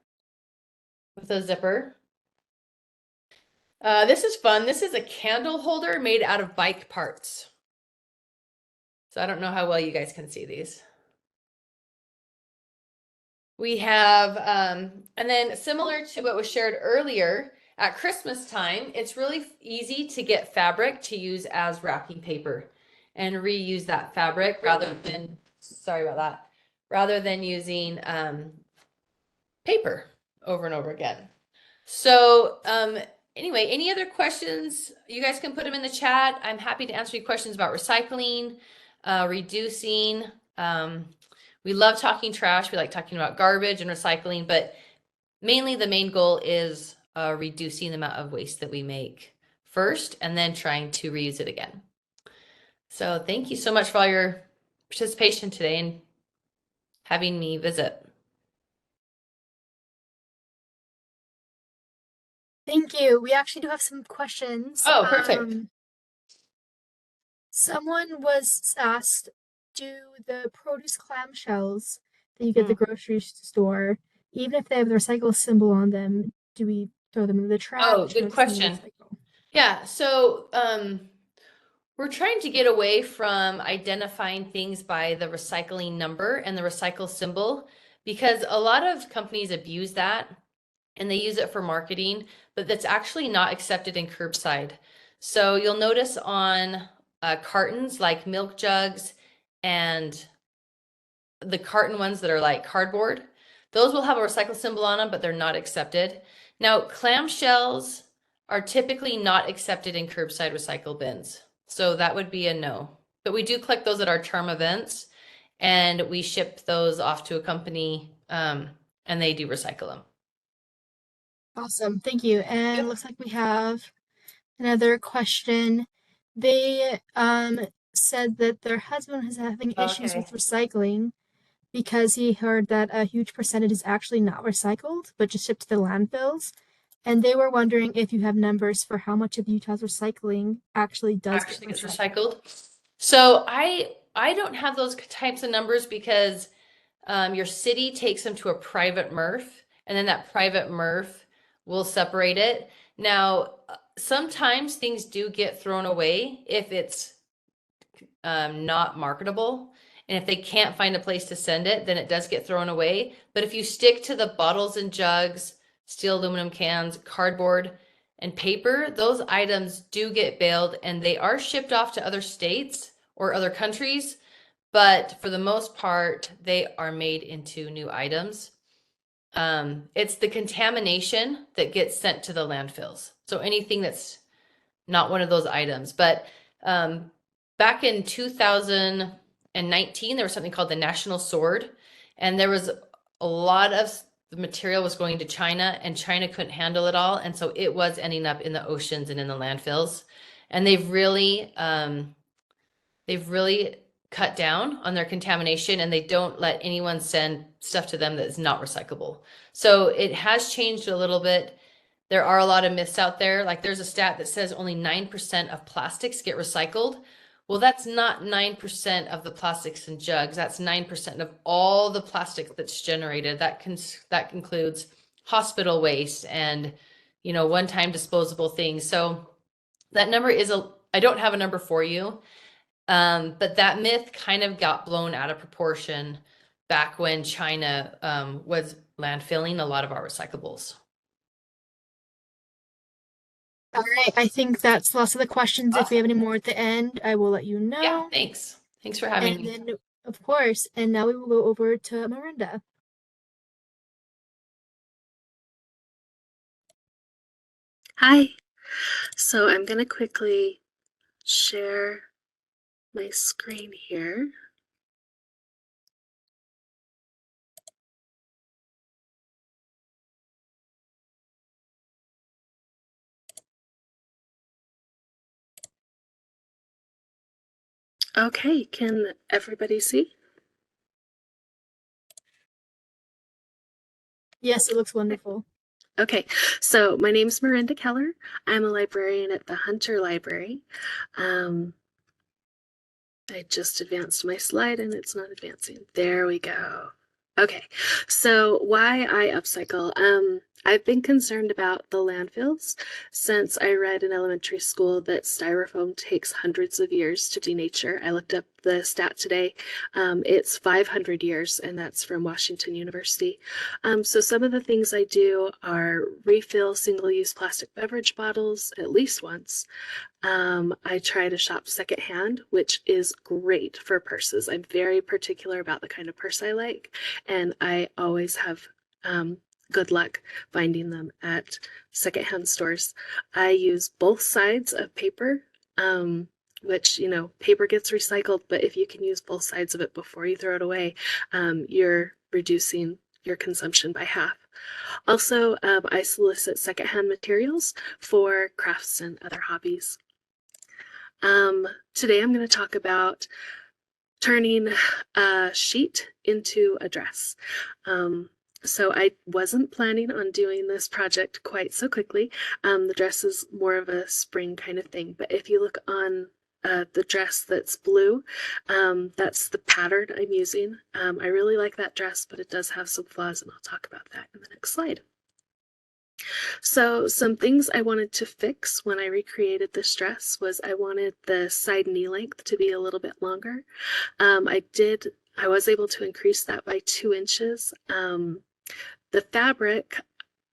with a zipper. This is fun. This is a candle holder made out of bike parts. So I don't know how well you guys can see these. We have, and then similar to what was shared earlier, at Christmas time, it's really easy to get fabric to use as wrapping paper and reuse that fabric rather than, sorry about that, rather than using paper over and over again. So anyway, any other questions? You guys can put them in the chat. I'm happy to answer any questions about recycling, reducing. We love talking trash. We like talking about garbage and recycling, but mainly the main goal is reducing the amount of waste that we make first and then trying to reuse it again. So thank you so much for all your participation today and having me visit. Thank you. We actually do have some questions. Oh, perfect. Someone was asked, do the produce clamshells that you get at the grocery store, even if they have the recycle symbol on them, do we throw them in the trash? Oh, good question. Yeah, so we're trying to get away from identifying things by the recycling number and the recycle symbol because a lot of companies abuse that and they use it for marketing, but that's actually not accepted in curbside. So you'll notice on cartons like milk jugs and the carton ones that are like cardboard, those will have a recycle symbol on them, but they're not accepted. Now, clamshells are typically not accepted in curbside recycle bins. So that would be a no. But we do collect those at our charm events and we ship those off to a company and they do recycle them. Awesome. Thank you. And it looks like we have another question. They said that their husband is having issues with recycling because he heard that a huge percentage is actually not recycled, but just shipped to the landfills. And they were wondering if you have numbers for how much of Utah's recycling actually does get recycled. So I don't have those types of numbers because your city takes them to a private MRF, and then that private MRF will separate it. Now, sometimes things do get thrown away if it's not marketable. And if they can't find a place to send it, then it does get thrown away. But if you stick to the bottles and jugs, steel, aluminum cans, cardboard, and paper, those items do get baled and they are shipped off to other states or other countries. But for the most part, they are made into new items. It's the contamination that gets sent to the landfills. So anything that's not one of those items. But back in 2019, there was something called the National Sword. And there was a lot of the material was going to China and China couldn't handle it all. And so it was ending up in the oceans and in the landfills. And they've really cut down on their contamination and they don't let anyone send stuff to them that is not recyclable. So it has changed a little bit. There are a lot of myths out there. Like there's a stat that says only 9% of plastics get recycled. Well, that's not 9% of the plastics in jugs. That's 9% of all the plastic that's generated. That includes hospital waste and, one-time disposable things. So that number I don't have a number for you. But that myth kind of got blown out of proportion back when China was landfilling a lot of our recyclables. All right, I think that's lots of the questions. If we have any more at the end, I will let you Yeah, know. thanks. Thanks for having And me. then, of course, and now we will go over to Miranda. Hi. So I'm going to quickly share my screen here. Okay, can everybody see? Yes, it looks wonderful. Okay, so my name is Miranda Keller. I'm a librarian at the Hunter Library. I just advanced my slide and it's not advancing. There we go. Okay, so why I upcycle? I've been concerned about the landfills since I read in elementary school that styrofoam takes hundreds of years to denature. I looked up the stat today. It's 500 years, and that's from Washington University. So some of the things I do are refill single-use plastic beverage bottles at least once. I try to shop secondhand, which is great for purses. I'm very particular about the kind of purse I like, and I always have good luck finding them at secondhand stores. I use both sides of paper, which, you know, paper gets recycled, but if you can use both sides of it before you throw it away, you're reducing your consumption by half. Also, I solicit secondhand materials for crafts and other hobbies. Today I'm going to talk about turning a sheet into a dress. So I wasn't planning on doing this project quite so quickly. The dress is more of a spring kind of thing, but if you look on the dress that's blue, that's the pattern I'm using. I really like that dress, but it does have some flaws, and I'll talk about that in the next slide. So some things I wanted to fix when I recreated this dress was I wanted the side knee length to be a little bit longer. I was able to increase that by 2 inches. The fabric,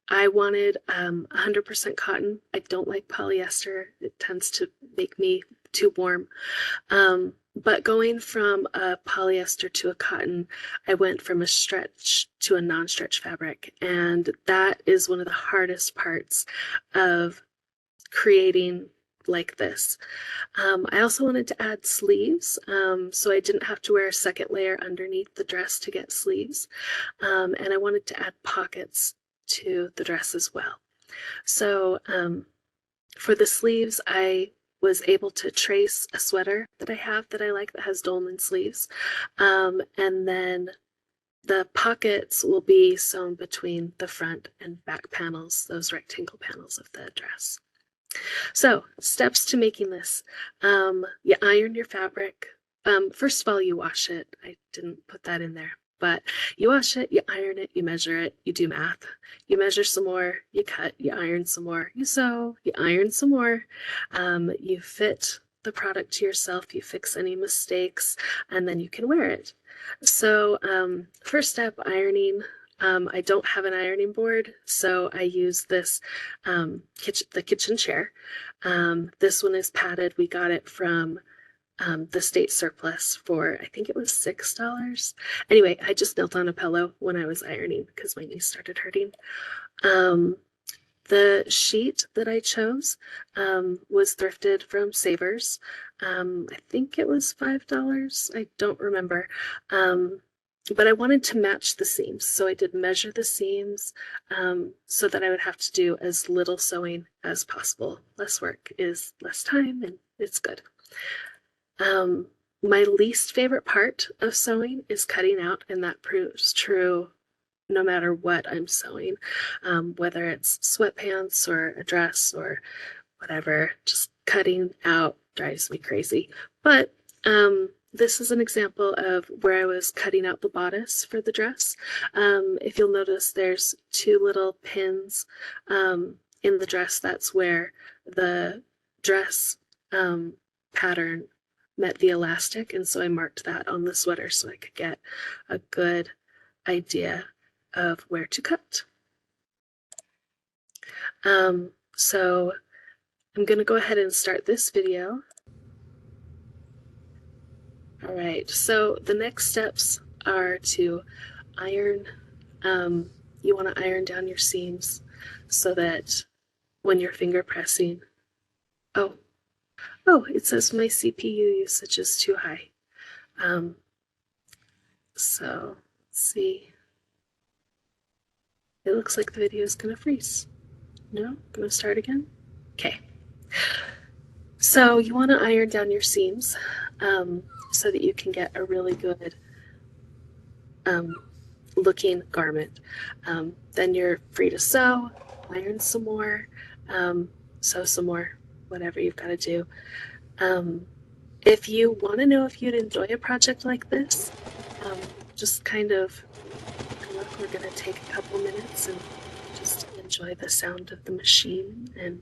I wanted 100% cotton. I don't like polyester. It tends to make me too warm. But going from a polyester to a cotton, I went from a stretch to a non-stretch fabric. And that is one of the hardest parts of creating like this. I also wanted to add sleeves, so I didn't have to wear a second layer underneath the dress to get sleeves. And I wanted to add pockets to the dress as well. So for the sleeves, I was able to trace a sweater that I have that I like that has dolman sleeves. And then the pockets will be sewn between the front and back panels, those rectangle panels of the dress. So steps to making this. You iron your fabric. First of all, you wash it. I didn't put that in there. But you wash it, you iron it, you measure it, you do math. You measure some more, you cut, you iron some more, you sew, you iron some more. You fit the product to yourself, you fix any mistakes, and then you can wear it. So first step, ironing. I don't have an ironing board, so I use this the kitchen chair. This one is padded. We got it from the state surplus for, I think it was $6. Anyway, I just knelt on a pillow when I was ironing because my knees started hurting. The sheet that I chose was thrifted from Savers. I think it was $5. I don't remember. But I wanted to match the seams. So I did measure the seams so that I would have to do as little sewing as possible. Less work is less time, and it's good. My least favorite part of sewing is cutting out, and that proves true no matter what I'm sewing, whether it's sweatpants or a dress or whatever. Just cutting out drives me crazy. But this is an example of where I was cutting out the bodice for the dress. If you'll notice, there's 2 little pins in the dress. That's where the dress pattern met the elastic, and so I marked that on the sweater so I could get a good idea of where to cut. So I'm going to go ahead and start this video. All right, so the next steps are to iron. You want to iron down your seams so that when you're finger pressing, oh, it says my CPU usage is too high. So let's see. It looks like the video is going to freeze. No, going to start again. Okay. So you want to iron down your seams so that you can get a really good looking garment. Then you're free to sew, iron some more, sew some more, whatever you've got to do. If you want to know if you'd enjoy a project like this, just kind of look, we're going to take a couple minutes and just enjoy the sound of the machine. And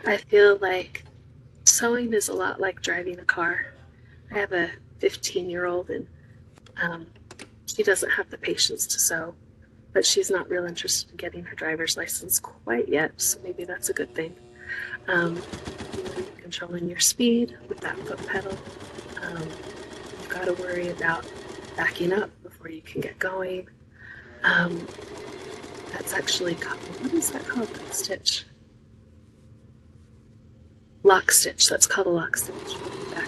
I feel like sewing is a lot like driving a car. I have a 15-year-old and she doesn't have the patience to sew, but she's not real interested in getting her driver's license quite yet, so maybe that's a good thing. You're controlling your speed with that foot pedal. You've got to worry about backing up before you can get going. That's actually called, what is that called, that stitch? Lock stitch, that's called a lock stitch. Back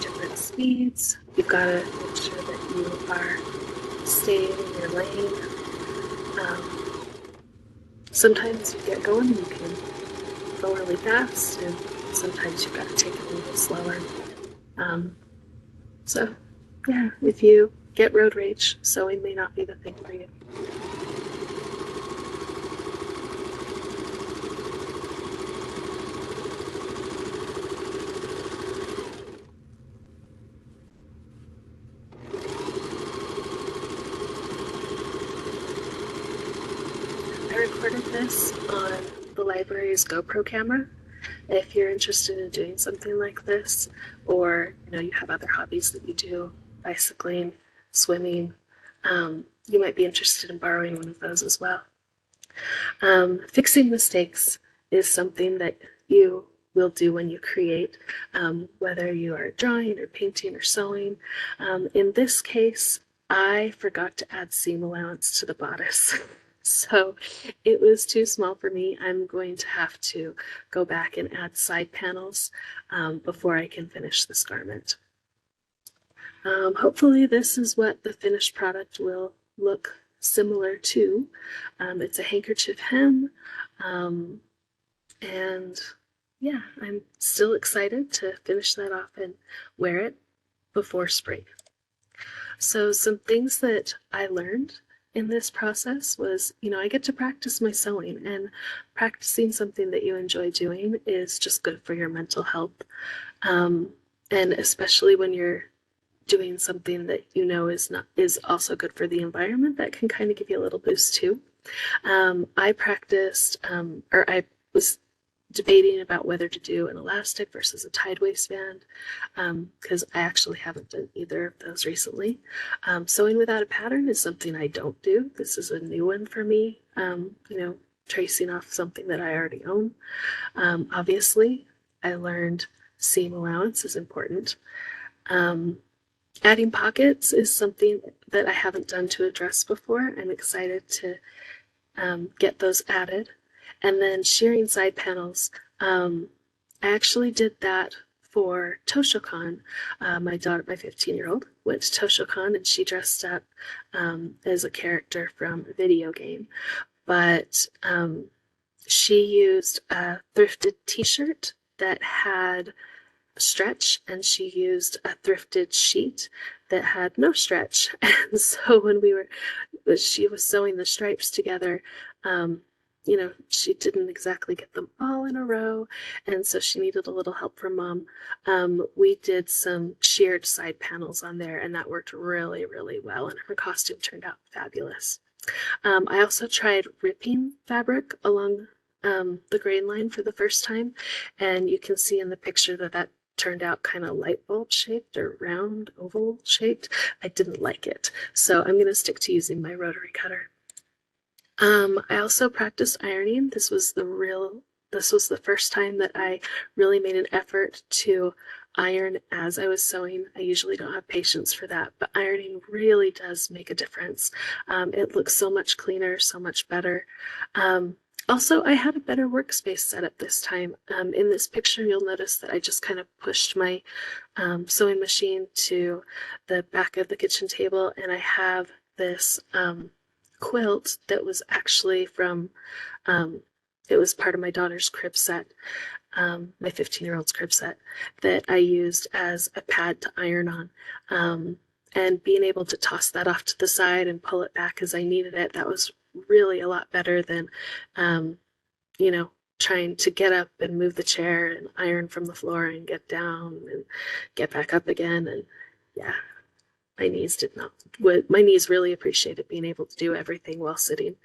different speeds. You've got to make sure that you are staying in your lane. Sometimes you get going and you can go really fast, and sometimes you've got to take it a little slower. So yeah, if you get road rage, sewing may not be the thing for you. I recorded this on the library's GoPro camera. If you're interested in doing something like this, or you have other hobbies that you do, bicycling, swimming, you might be interested in borrowing one of those as well. Fixing mistakes is something that you will do when you create, whether you are drawing or painting or sewing. In this case, I forgot to add seam allowance to the bodice. So it was too small for me. I'm going to have to go back and add side panels before I can finish this garment. Hopefully this is what the finished product will look similar to. It's a handkerchief hem, and yeah, I'm still excited to finish that off and wear it before spring. So some things that I learned in this process was, I get to practice my sewing, and practicing something that you enjoy doing is just good for your mental health. And especially when you're doing something that is also good for the environment, that can kind of give you a little boost too. I practiced, or I was debating about whether to do an elastic versus a tied waistband, because I actually haven't done either of those recently. Sewing without a pattern is something I don't do. This is a new one for me, tracing off something that I already own. Obviously, I learned seam allowance is important. Adding pockets is something that I haven't done to a dress before. I'm excited to get those added. And then shearing side panels. I actually did that for Toshocon. My daughter, my 15-year-old, went to Toshocon and she dressed up as a character from a video game. But she used a thrifted t-shirt that had stretch, and she used a thrifted sheet that had no stretch. And so when she was sewing the stripes together, she didn't exactly get them all in a row, and so she needed a little help from Mom. We did some sheared side panels on there, and that worked really, really well, and her costume turned out fabulous. I also tried ripping fabric along the grain line for the first time, and you can see in the picture that that turned out kind of light bulb shaped or round oval shaped. I didn't like it, so I'm going to stick to using my rotary cutter. I also practiced ironing. This was the first time that I really made an effort to iron as I was sewing. I usually don't have patience for that, but ironing really does make a difference. It looks so much cleaner, so much better. Also, I had a better workspace set up this time. In this picture, you'll notice that I just kind of pushed my sewing machine to the back of the kitchen table, and I have this quilt that was actually from, it was part of my daughter's crib set, my 15-year-old's crib set, that I used as a pad to iron on. And being able to toss that off to the side and pull it back as I needed it, that was really a lot better than, you know, trying to get up and move the chair and iron from the floor and get down and get back up again. And yeah, my knees did not, my knees really appreciated being able to do everything while sitting.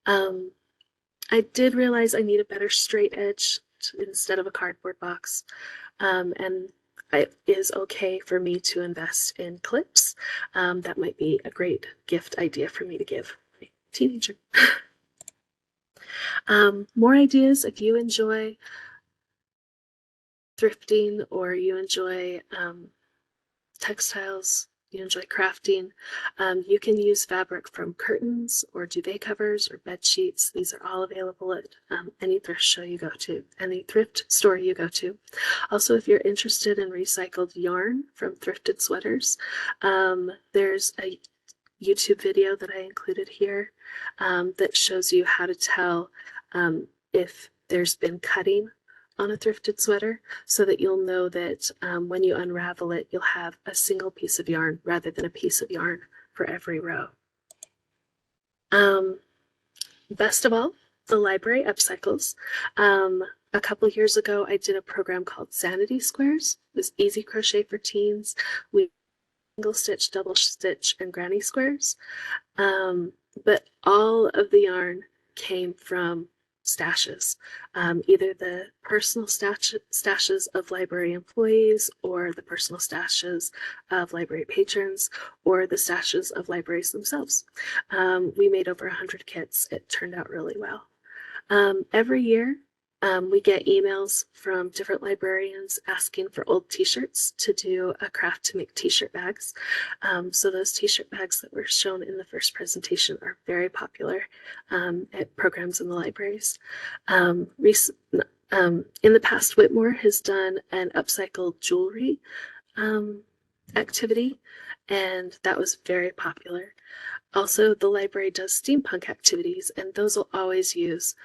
I did realize I need a better straight edge instead of a cardboard box. And it is okay for me to invest in clips. That might be a great gift idea for me to give my teenager. More ideas if you enjoy thrifting or you enjoy textiles, you enjoy crafting. You can use fabric from curtains or duvet covers or bed sheets. These are all available at any thrift store you go to. Also, if you're interested in recycled yarn from thrifted sweaters, there's a YouTube video that I included here that shows you how to tell if there's been cutting on a thrifted sweater, so that you'll know that when you unravel it, you'll have a single piece of yarn rather than a piece of yarn for every row. Best of all, the library upcycles. A couple years ago, I did a program called Sanity Squares. It was easy crochet for teens. We single stitch, double stitch, and granny squares. But all of the yarn came from stashes, either the personal stashes of library employees or the personal stashes of library patrons or the stashes of libraries themselves. We made over 100 kits. It turned out really well. Every year, we get emails from different librarians asking for old t-shirts to do a craft to make t-shirt bags. So those t-shirt bags that were shown in the first presentation are very popular at programs in the libraries. In the past, Whitmore has done an upcycled jewelry activity, and that was very popular. Also, the library does steampunk activities, and those will always use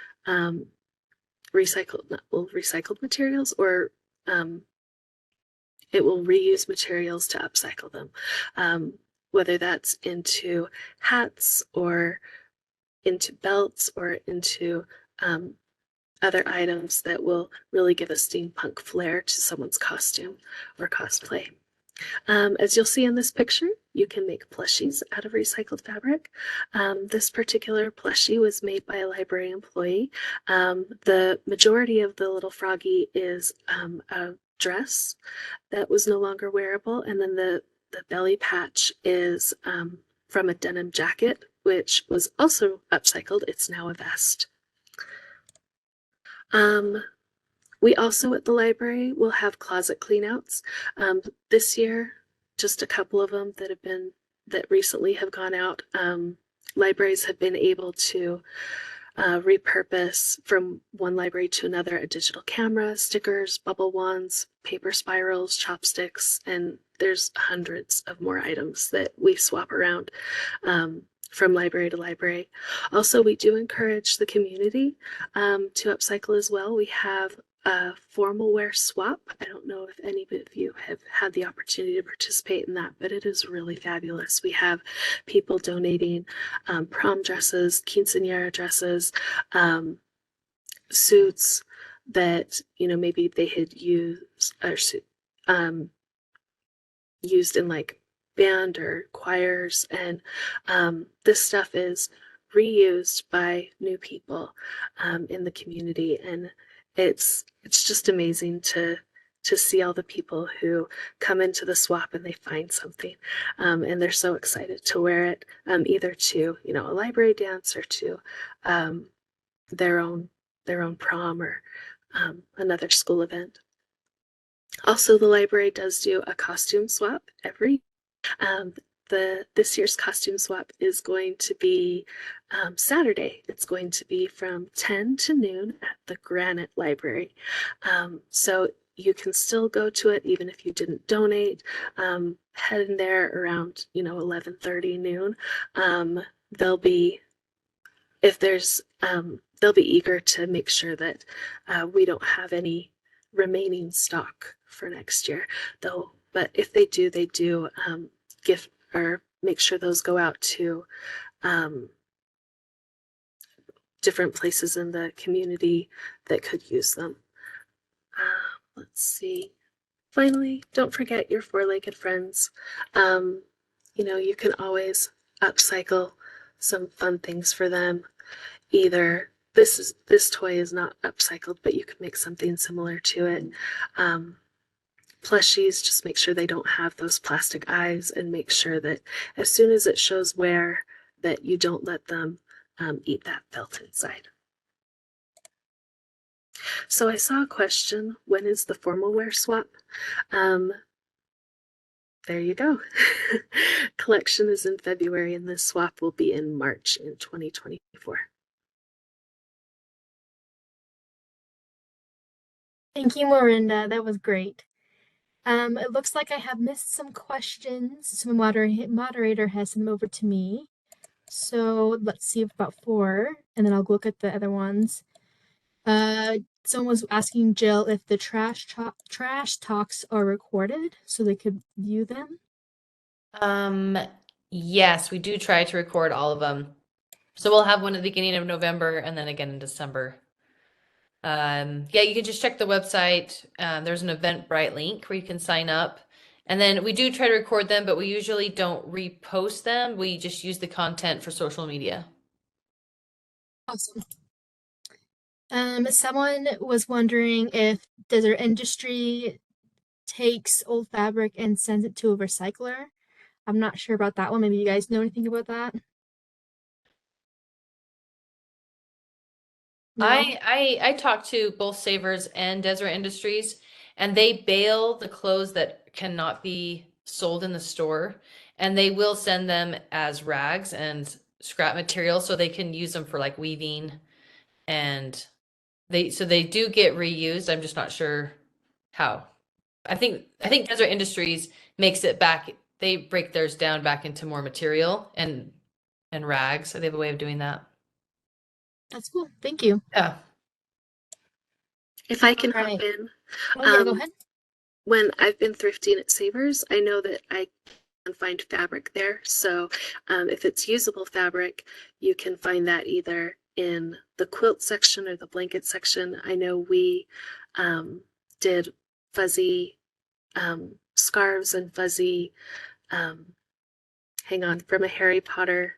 recycled materials, or it will reuse materials to upcycle them, whether that's into hats or into belts or into other items that will really give a steampunk flair to someone's costume or cosplay. As you'll see in this picture, you can make plushies out of recycled fabric. This particular plushie was made by a library employee. The majority of the little froggy is a dress that was no longer wearable, and then the belly patch is from a denim jacket, which was also upcycled. It's now a vest. We also at the library will have closet cleanouts. This year, just a couple of them that recently have gone out. Libraries have been able to repurpose from one library to another a digital camera, stickers, bubble wands, paper spirals, chopsticks, and there's hundreds of more items that we swap around from library to library. Also, we do encourage the community to upcycle as well. We have a formal wear swap. I don't know if any of you have had the opportunity to participate in that, but it is really fabulous. We have people donating prom dresses, quinceañera dresses, suits that, you know, maybe they had used or used in like band or choirs, and this stuff is reused by new people in the community, and it's just amazing to see all the people who come into the swap and they find something, and they're so excited to wear it, either to a library dance or to their own prom or another school event. Also, the library does do a costume swap every. Um, this year's costume swap is going to be Saturday. It's going to be from 10 to noon at the Granite Library. So you can still go to it even if you didn't donate. Head in there around 11:30 noon. They'll be if there's they'll be eager to make sure that we don't have any remaining stock for next year, though. But if they do, gift or make sure those go out to different places in the community that could use them. Let's see. Finally, don't forget your four-legged friends. You can always upcycle some fun things for them. Either this toy is not upcycled, but you can make something similar to it. Plushies, just make sure they don't have those plastic eyes, and make sure that as soon as it shows wear, that you don't let them eat that felt inside. So I saw a question, when is the formal wear swap? There you go. Collection is in February, and this swap will be in March in 2024. Thank you, Miranda. That was great. It looks like I have missed some questions. So the moderator has them over to me. So let's see about 4, and then I'll look at the other ones. Someone was asking Jill if the trash talks are recorded so they could view them. Yes, we do try to record all of them. So we'll have one at the beginning of November and then again in December. Yeah, you can just check the website. There's an Eventbrite link where you can sign up. And then we do try to record them, but we usually don't repost them. We just use the content for social media. Awesome. Someone was wondering if Desert Industry takes old fabric and sends it to a recycler. I'm not sure about that one. Maybe you guys know anything about that? No? I talked to both Savers and Deseret Industries, and they bale the clothes that cannot be sold in the store, and they will send them as rags and scrap material so they can use them for like weaving, and they do get reused. I'm just not sure how. I think Deseret Industries makes it back. They break theirs down back into more material and rags. So they have a way of doing that. That's cool. Thank you. Yeah. If I can All right. hop in. Oh, yeah, go ahead. When I've been thrifting at Savers, I know that I can find fabric there. So if it's usable fabric, you can find that either in the quilt section or the blanket section. I know we did fuzzy scarves and fuzzy, hang on, from a Harry Potter.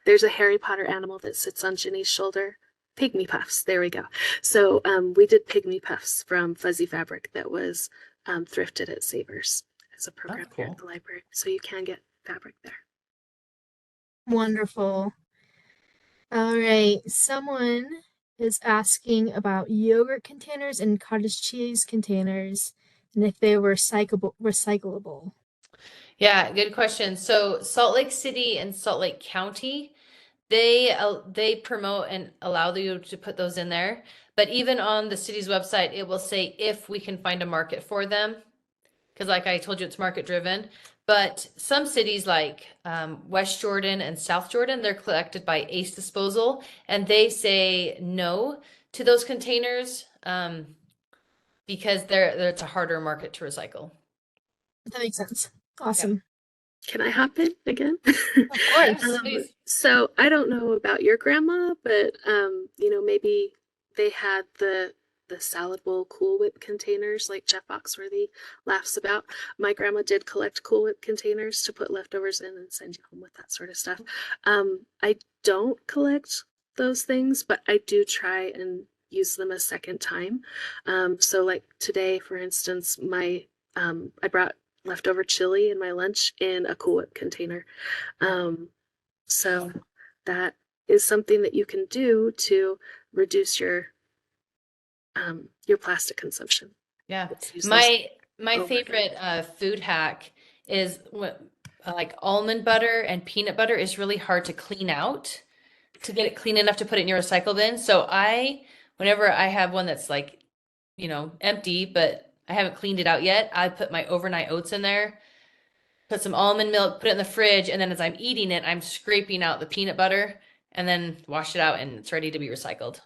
There's a Harry Potter animal that sits on Ginny's shoulder. Pygmy puffs. There we go. So we did pygmy puffs from fuzzy fabric that was thrifted at Savers as a program here at the library. So you can get fabric there. Wonderful. All right. Someone is asking about yogurt containers and cottage cheese containers and if they were recyclable. Yeah, good question. So Salt Lake City and Salt Lake County, they promote and allow you to put those in there. But even on the city's website, it will say if we can find a market for them. Because like I told you, it's market driven. But some cities like West Jordan and South Jordan, they're collected by Ace Disposal, and they say no to those containers because it's a harder market to recycle. That makes sense. Awesome. Can I hop in again? Of course. So I don't know about your grandma, but maybe they had the the salad bowl Cool Whip containers like Jeff Foxworthy laughs about. My grandma did collect Cool Whip containers to put leftovers in and send you home with that sort of stuff. I don't collect those things, but I do try and use them a second time. So like today, for instance, I brought leftover chili in my lunch in a Cool Whip container. So that is something that you can do to reduce your plastic consumption. Yeah. Let's use those My over favorite food hack is like almond butter and peanut butter is really hard to clean out to get it clean enough to put it in your recycle bin. So whenever I have one that's like, empty, but I haven't cleaned it out yet, I put my overnight oats in there, put some almond milk, put it in the fridge, and then as I'm eating it, I'm scraping out the peanut butter and then wash it out and it's ready to be recycled.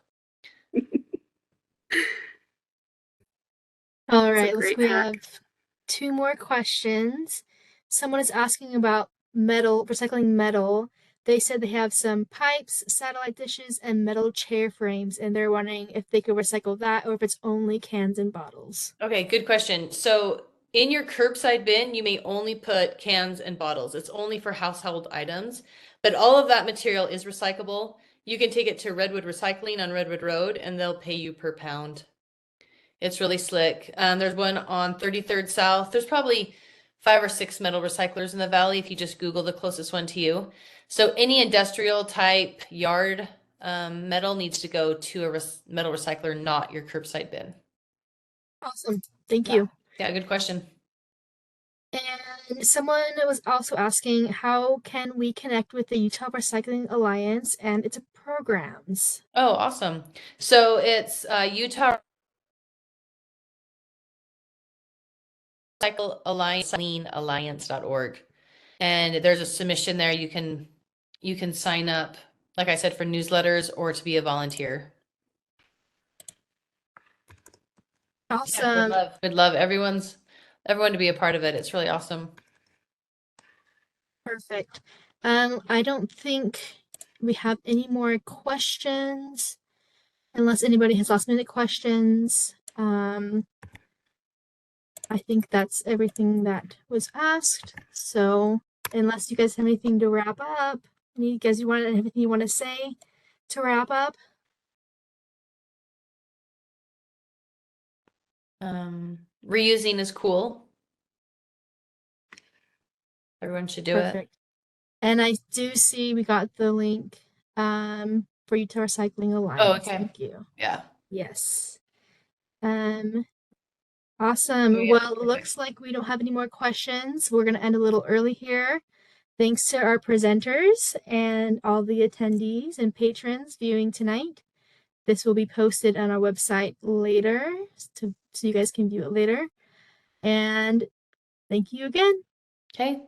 All It's a right, great we hack. have 2 more questions. Someone is asking about metal, recycling metal. They said they have some pipes, satellite dishes, and metal chair frames, and they're wondering if they could recycle that or if it's only cans and bottles. Okay, good question. So in your curbside bin, you may only put cans and bottles. It's only for household items, but all of that material is recyclable. You can take it to Redwood Recycling on Redwood Road and they'll pay you per pound. It's really slick. There's one on 33rd South. There's probably 5 or 6 metal recyclers in the valley if you just Google the closest one to you. So any industrial type yard metal needs to go to a metal recycler, not your curbside bin. Awesome. Thank Yeah. you. Yeah, good question. And someone was also asking, how can we connect with the Utah Recycling Alliance and its programs? Oh, awesome. So it's Utah Recycle Alliance, alliance.org. And there's a submission there. You can sign up, like I said, for newsletters or to be a volunteer. Awesome. Yeah, would love everyone to be a part of it. It's really awesome. Perfect. I don't think we have any more questions unless anybody has last minute questions. I think that's everything that was asked. So unless you guys have anything to wrap up, you want anything you want to say to wrap up? Reusing is cool. Everyone should do it. Perfect. And I do see we got the link for Utah Recycling Alliance. Oh, okay. Thank you. Yeah. Yes. Awesome. Oh, yeah. Well, it looks like we don't have any more questions. We're going to end a little early here. Thanks to our presenters and all the attendees and patrons viewing tonight. This will be posted on our website later so you guys can view it later. And thank you again. Okay.